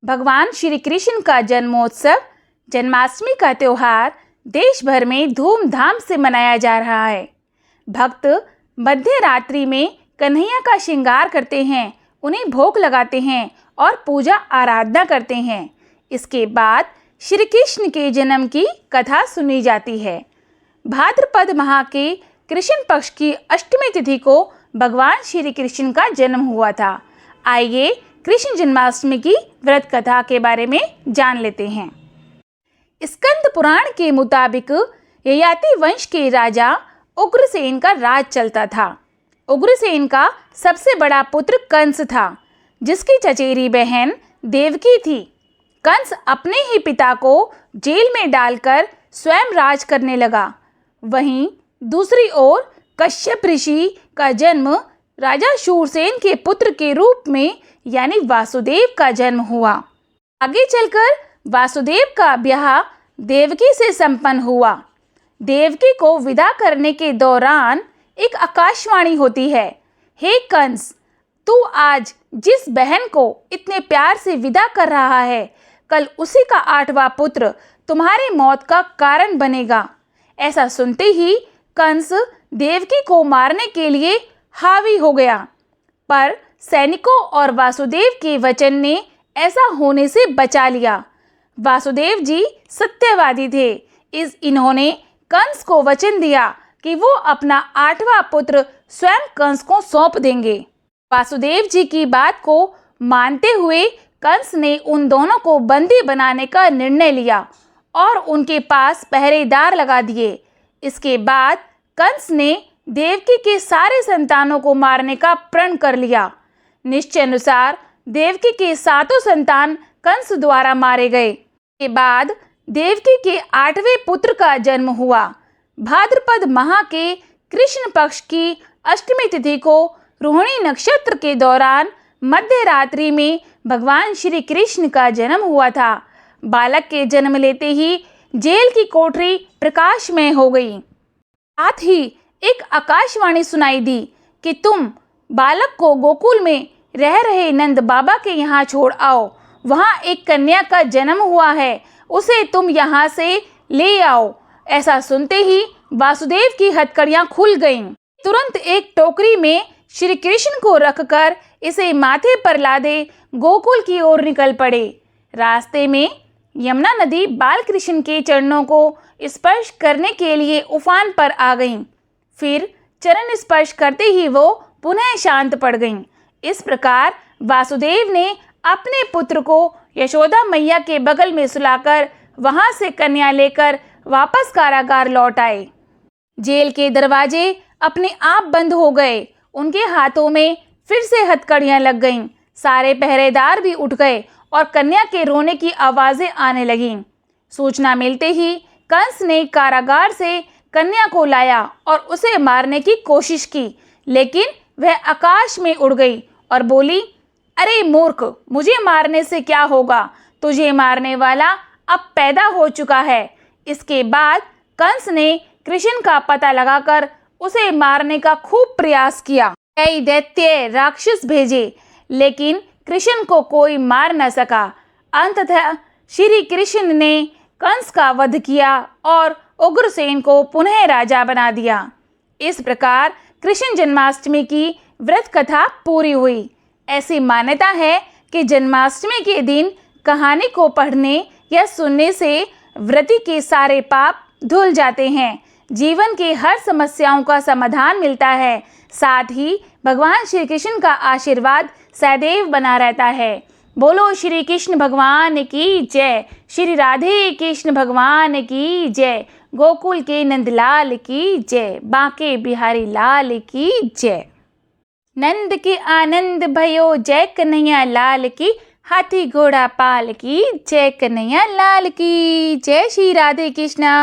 भगवान श्री कृष्ण का जन्मोत्सव जन्माष्टमी का त्यौहार देश भर में धूमधाम से मनाया जा रहा है। भक्त मध्य रात्रि में कन्हैया का श्रृंगार करते हैं, उन्हें भोग लगाते हैं और पूजा आराधना करते हैं। इसके बाद श्री कृष्ण के जन्म की कथा सुनी जाती है। भाद्रपद माह के कृष्ण पक्ष की अष्टमी तिथि को भगवान श्री कृष्ण का जन्म हुआ था। आइए कृष्ण जन्माष्टमी की व्रत कथा के बारे में जान लेते हैं। स्कंद पुराण के मुताबिक ययाति वंश के राजा उग्रसेन का राज चलता था। उग्रसेन का सबसे बड़ा पुत्र कंस था, जिसकी चचेरी बहन देवकी थी। कंस अपने ही पिता को जेल में डालकर स्वयं राज करने लगा। वहीं दूसरी ओर कश्यप ऋषि का जन्म राजा शूरसेन के पुत्र के रूप में यानी वासुदेव का जन्म हुआ। आगे चलकर वासुदेव का ब्याह देवकी से संपन्न हुआ। देवकी को विदा करने के दौरान एक आकाशवाणी होती है, हे कंस, तू आज जिस बहन को इतने प्यार से विदा कर रहा है, कल उसी का 8वां पुत्र तुम्हारी मौत का कारण बनेगा। ऐसा सुनते ही कंस देवकी को मारने के लिए हावी हो गया, पर सैनिकों और वासुदेव के वचन ने ऐसा होने से बचा लिया। वासुदेव जी सत्यवादी थे, इन्होंने कंस को वचन दिया कि वो अपना 8वां पुत्र स्वयं कंस को सौंप देंगे। वासुदेव जी की बात को मानते हुए कंस ने उन दोनों को बंदी बनाने का निर्णय लिया और उनके पास पहरेदार लगा दिए। इसके बाद कंस ने देवकी के सारे संतानों को मारने का प्रण कर लिया। निश्चय अनुसार देवकी के 7 संतान कंस द्वारा मारे गए। के बाद देवकी के 8वें पुत्र का जन्म हुआ। भाद्रपद माह के कृष्ण पक्ष की अष्टमी तिथि को रोहिणी नक्षत्र के दौरान मध्य रात्रि में भगवान श्री कृष्ण का जन्म हुआ था। बालक के जन्म लेते ही जेल की कोठरी प्रकाशमय हो गई। साथ ही एक आकाशवाणी सुनाई दी कि तुम बालक को गोकुल में रह रहे नंद बाबा के यहाँ छोड़ आओ। वहाँ एक कन्या का जन्म हुआ है, उसे तुम यहाँ से ले आओ। ऐसा सुनते ही वासुदेव की हथकड़ियाँ खुल गईं। तुरंत एक टोकरी में श्री कृष्ण को रखकर इसे माथे पर लादे गोकुल की ओर निकल पड़े। रास्ते में यमुना नदी बाल कृष्ण के चरणों को स्पर्श करने के लिए उफान पर आ गईं। फिर चरण स्पर्श करते ही वो पुनः शांत पड़ गईं। इस प्रकार वासुदेव ने अपने पुत्र को यशोदा मैया के बगल में सुलाकर वहां से कन्या लेकर वापस कारागार लौट आए। जेल के दरवाजे अपने आप बंद हो गए। उनके हाथों में फिर से हथकड़ियां लग गईं। सारे पहरेदार भी उठ गए और कन्या के रोने की आवाज़ें आने लगीं। सूचना मिलते ही कंस ने कारागार से कन्या को लाया और उसे मारने की कोशिश की, लेकिन वह आकाश में उड़ गई और बोली, अरे मूर्ख, मुझे मारने से क्या होगा? तुझे मारने वाला अब पैदा हो चुका है। इसके बाद कंस ने कृष्ण का पता लगाकर उसे मारने का खूब प्रयास किया। कई दैत्य राक्षस भेजे, लेकिन कृष्ण को कोई मार न सका। अंततः श्री कृष्ण ने कंस का वध किया और उग्रसेन को पुनः राजा बना दिया। इस प्रकार कृष्ण जन्माष्टमी की व्रत कथा पूरी हुई। ऐसी मान्यता है कि जन्माष्टमी के दिन कहानी को पढ़ने या सुनने से व्रती के सारे पाप धुल जाते हैं, जीवन की हर समस्याओं का समाधान मिलता है। साथ ही भगवान श्री कृष्ण का आशीर्वाद सदैव बना रहता है। बोलो श्री कृष्ण भगवान की जय। श्री राधे कृष्ण भगवान की जय। गोकुल के नंदलाल की जय। बांके बिहारी लाल की जय। नंद के आनंद भयो जय कन्हैया लाल की। हाथी घोड़ा पाल की जय कन्हैया लाल की जय। श्री राधे कृष्णा।